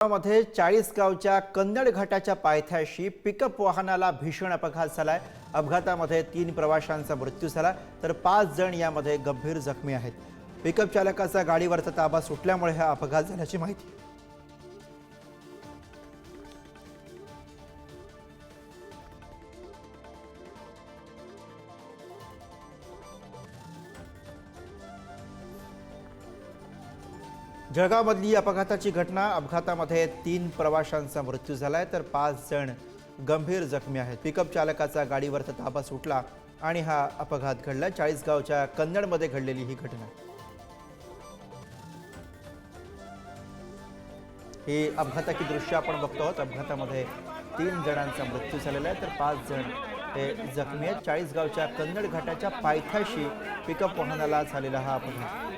मध्ये 40 गावच्या कन्नड घाटाच्या पायथ्याशी पिकअप वाहनाला भीषण अपघात झालाय। अपघातामध्ये 3 प्रवाशांचा मृत्यू झाला तर 5 जण यामध्ये गंभीर जखमी आहेत। पिकअप चालकाचा गाडीवरचा ताबा सुटल्यामुळे हा अपघात झाल्याची माहिती। जळगावमधली अपघाताची घटना। अपघातामध्ये 3 प्रवाशांचा मृत्यू झालाय तर 5 जण गंभीर जखमी आहेत। पिकअप चालकाचा गाडीवरचा ताबा सुटला आणि हा अपघात घडला। 40 गावच्या कन्नडमध्ये घडलेली ही घटना। ही अपघाताची दृश्य आपण बघतो आहोत। अपघातामध्ये 3 जणांचा मृत्यू झालेला आहे तर 5 जण हे जखमी आहेत। 40 गावच्या कन्नड घाटाच्या पायथ्याशी पिकअप वाहनाला झालेला हा अपघात।